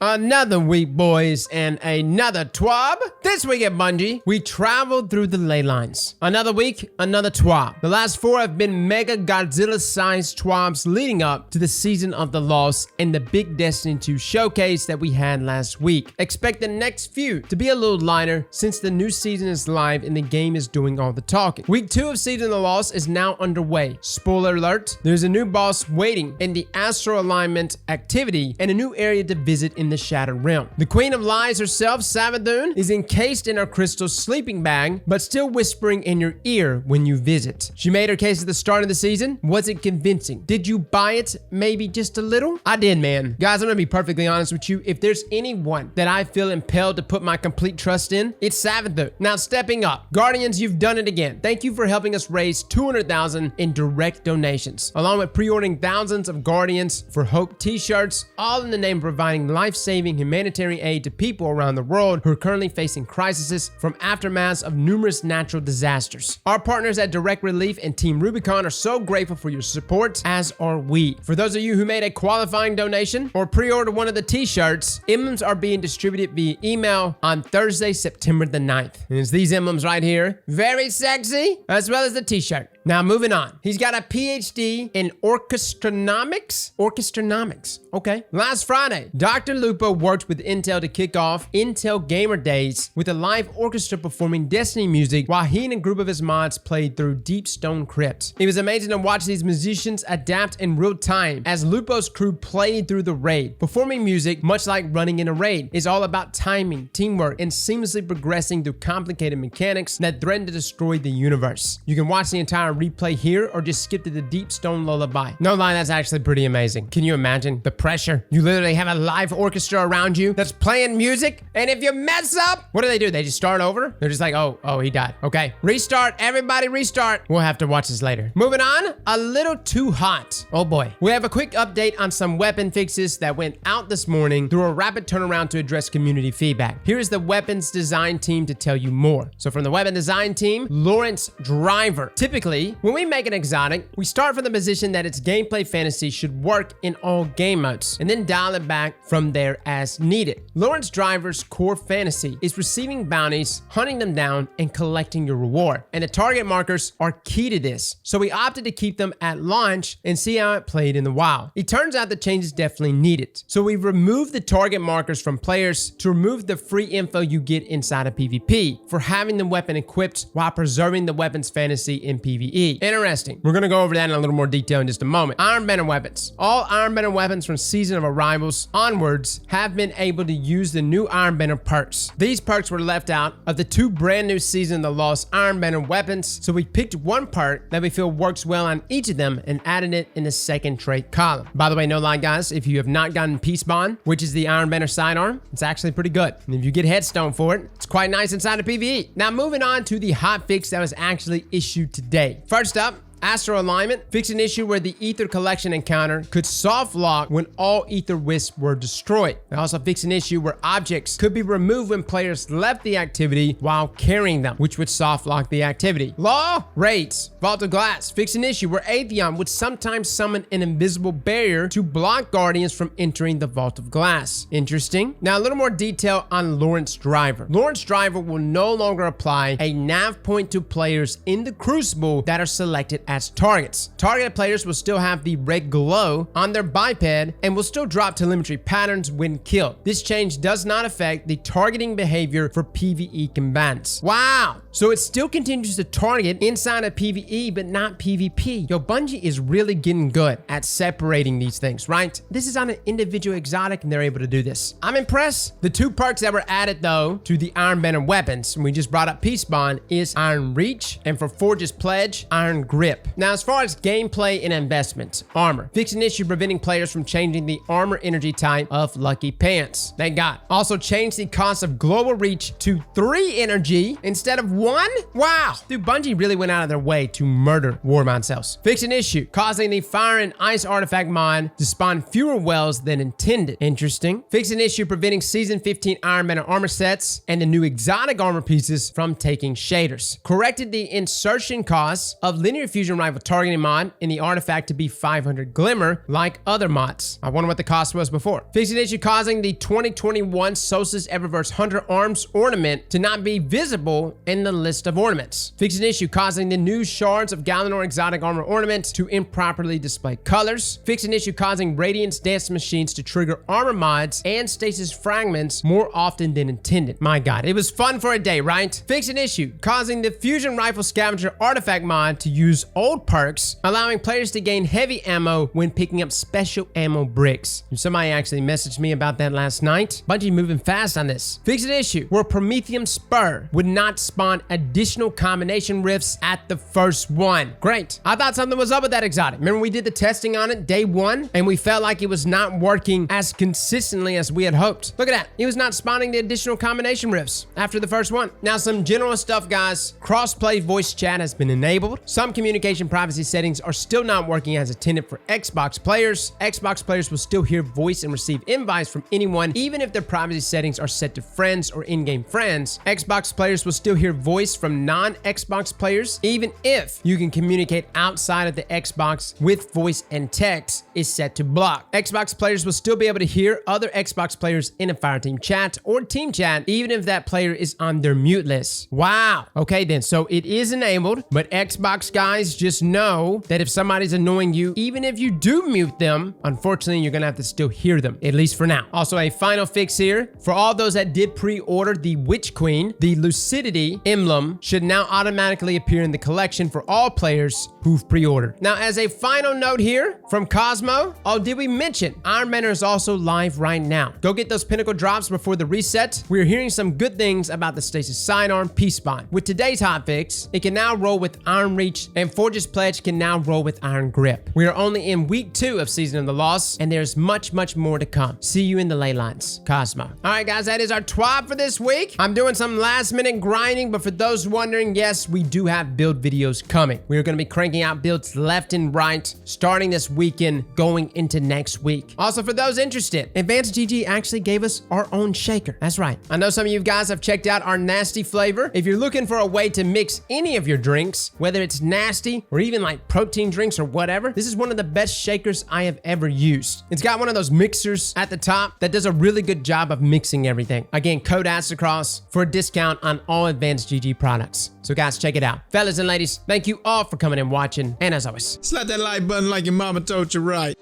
Another week, boys, and another TWAB. This week at Bungie, we traveled through the ley lines. Another week, another TWAB. The last four have been mega Godzilla-sized TWABs leading up to the Season of the Lost and the big Destiny 2 showcase that we had last week. Expect the next few to be a little lighter since the new season is live and the game is doing all the talking. Week 2 of Season of the Lost is now underway. Spoiler alert, there's a new boss waiting in the Astro Alignment activity and a new area to visit in the Shattered Realm. The Queen of Lies herself, Savathun, is encased in her crystal sleeping bag, but still whispering in your ear when you visit. She made her case at the start of the season. Was it convincing? Did you buy it? Maybe just a little? I did, man. Guys, I'm gonna be perfectly honest with you. If there's anyone that I feel impelled to put my complete trust in, it's Savathun. Now, stepping up. Guardians, you've done it again. Thank you for helping us raise 200,000 in direct donations, along with pre-ordering thousands of Guardians for Hope t-shirts, all in the name of providing life-saving humanitarian aid to people around the world who are currently facing crises from aftermaths of numerous natural disasters. Our partners at Direct Relief and Team Rubicon are so grateful for your support, as are we. For those of you who made a qualifying donation or pre-order one of the t-shirts, emblems are being distributed via email on Thursday, September the 9th. And it's these emblems right here. Very sexy, as well as the t-shirt. Now, moving on. He's got a PhD in orchestronomics? Orchestronomics. Okay. Last Friday, Dr. Lupo worked with Intel to kick off Intel Gamer Days with a live orchestra performing Destiny music while he and a group of his mods played through Deep Stone Crypt. It was amazing to watch these musicians adapt in real time as Lupo's crew played through the raid. Performing music, much like running in a raid, is all about timing, teamwork, and seamlessly progressing through complicated mechanics that threaten to destroy the universe. You can watch the entire replay here or just skip to the Deep Stone Lullaby. No lie, that's actually pretty amazing. Can you imagine the pressure? You literally have a live orchestra around you that's playing music, and if you mess up, what do? They just start over? They're just like, oh, he died. Okay, restart, everybody restart. We'll have to watch this later. Moving on, a little too hot. Oh boy. We have a quick update on some weapon fixes that went out this morning through a rapid turnaround to address community feedback. Here's the weapons design team to tell you more. So from the weapon design team, Lorentz Driver. Typically, when we make an exotic, we start from the position that its gameplay fantasy should work in all game modes, and then dial it back from there as needed. Lorentz Driver's core fantasy is receiving bounties, hunting them down, and collecting your reward. And the target markers are key to this, so we opted to keep them at launch and see how it played in the wild. It turns out the change is definitely needed, so we've removed the target markers from players to remove the free info you get inside of PvP for having the weapon equipped while preserving the weapon's fantasy in PvE. Interesting. We're gonna go over that in a little more detail in just a moment. Iron Banner weapons. All Iron Banner weapons from Season of Arrivals onwards have been able to use the new Iron Banner perks. These perks were left out of the two brand new Season of the Lost Iron Banner weapons, so we picked one perk that we feel works well on each of them and added it in the second trait column. By the way, no lie guys, if you have not gotten Peace Bond, which is the Iron Banner sidearm, it's actually pretty good. And if you get Headstone for it, it's quite nice inside of PvE. Now moving on to the hotfix that was actually issued today. First up, Astro Alignment fixed an issue where the Ether Collection encounter could soft lock when all Ether Wisps were destroyed. They also fixed an issue where objects could be removed when players left the activity while carrying them, which would soft lock the activity. Law Raids. Vault of Glass fixed an issue where Atheon would sometimes summon an invisible barrier to block Guardians from entering the Vault of Glass. Interesting. Now a little more detail on Lorentz Driver. Lorentz Driver will no longer apply a nav point to players in the Crucible that are selected as targets. Targeted players will still have the red glow on their biped and will still drop telemetry patterns when killed. This change does not affect the targeting behavior for PvE combatants. Wow! So it still continues to target inside of PvE, but not PvP. Yo, Bungie is really getting good at separating these things, right? This is on an individual exotic and they're able to do this. I'm impressed. The two perks that were added though to the Iron Banner weapons, and we just brought up Peace Bond, is Iron Reach, and for Forge's Pledge, Iron Grip. Now, as far as gameplay and investments, armor. Fix an issue preventing players from changing the armor energy type of Lucky Pants. Thank God. Also changed the cost of global reach to 3 energy instead of 1? Wow. Dude, Bungie really went out of their way to murder Warmind cells. Fix an issue causing the Fire and Ice artifact mod to spawn fewer wells than intended. Interesting. Fix an issue preventing Season 15 Iron Banner armor sets and the new exotic armor pieces from taking shaders. Corrected the insertion costs of linear fusion fusion rifle targeting mod in the artifact to be 500 glimmer like other mods. I wonder what the cost was before. Fixed an issue causing the 2021 Solstice Eververse Hunter Arms ornament to not be visible in the list of ornaments. Fixed an issue causing the new Shards of Galanor exotic armor ornament to improperly display colors. Fixed an issue causing Radiance Dance Machines to trigger armor mods and stasis fragments more often than intended. My god, it was fun for a day, right? Fixed an issue causing the Fusion Rifle Scavenger artifact mod to use old perks, allowing players to gain heavy ammo when picking up special ammo bricks. Somebody actually messaged me about that last night. Bungie moving fast on this. Fixed an issue where Prometheum Spur would not spawn additional combination rifts at the first one. Great. I thought something was up with that exotic. Remember we did the testing on it day one and we felt like it was not working as consistently as we had hoped. Look at that. It was not spawning the additional combination rifts after the first one. Now some general stuff, guys. Crossplay voice chat has been enabled. Some communication privacy settings are still not working as intended for Xbox players. Xbox players will still hear voice and receive invites from anyone, even if their privacy settings are set to friends or in-game friends. Xbox players will still hear voice from non-Xbox players, even if you can communicate outside of the Xbox with voice and text is set to block. Xbox players will still be able to hear other Xbox players in a Fireteam chat or team chat, even if that player is on their mute list. Wow. Okay then, so it is enabled, but Xbox guys, just know that if somebody's annoying you, even if you do mute them, unfortunately, you're gonna have to still hear them, at least for now. Also, a final fix here. For all those that did pre-order the Witch Queen, the Lucidity emblem should now automatically appear in the collection for all players who've pre-ordered. Now, as a final note here from Cosmo, oh, did we mention Iron Manor is also live right now? Go get those pinnacle drops before the reset. We're hearing some good things about the Stasis Sidearm Peace Spawn. With today's hotfix, it can now roll with Iron Reach, and Forge's Pledge can now roll with Iron Grip. We are only in week 2 of Season of the Lost, and there's much more to come. See you in the ley lines. Cosmo. All right, guys, that is our TWAB for this week. I'm doing some last-minute grinding, but for those wondering, yes, we do have build videos coming. We are going to be cranking out builds left and right, starting this weekend, going into next week. Also, for those interested, Advanced GG actually gave us our own shaker. That's right. I know some of you guys have checked out our nasty flavor. If you're looking for a way to mix any of your drinks, whether it's nasty or even like protein drinks or whatever, this is one of the best shakers I have ever used. It's got one of those mixers at the top that does a really good job of mixing everything. Again, code Aztecross for a discount on all Advanced GG products. So guys, check it out. Fellas and ladies, thank you all for coming and watching. And as always, slap that like button like your mama told you right.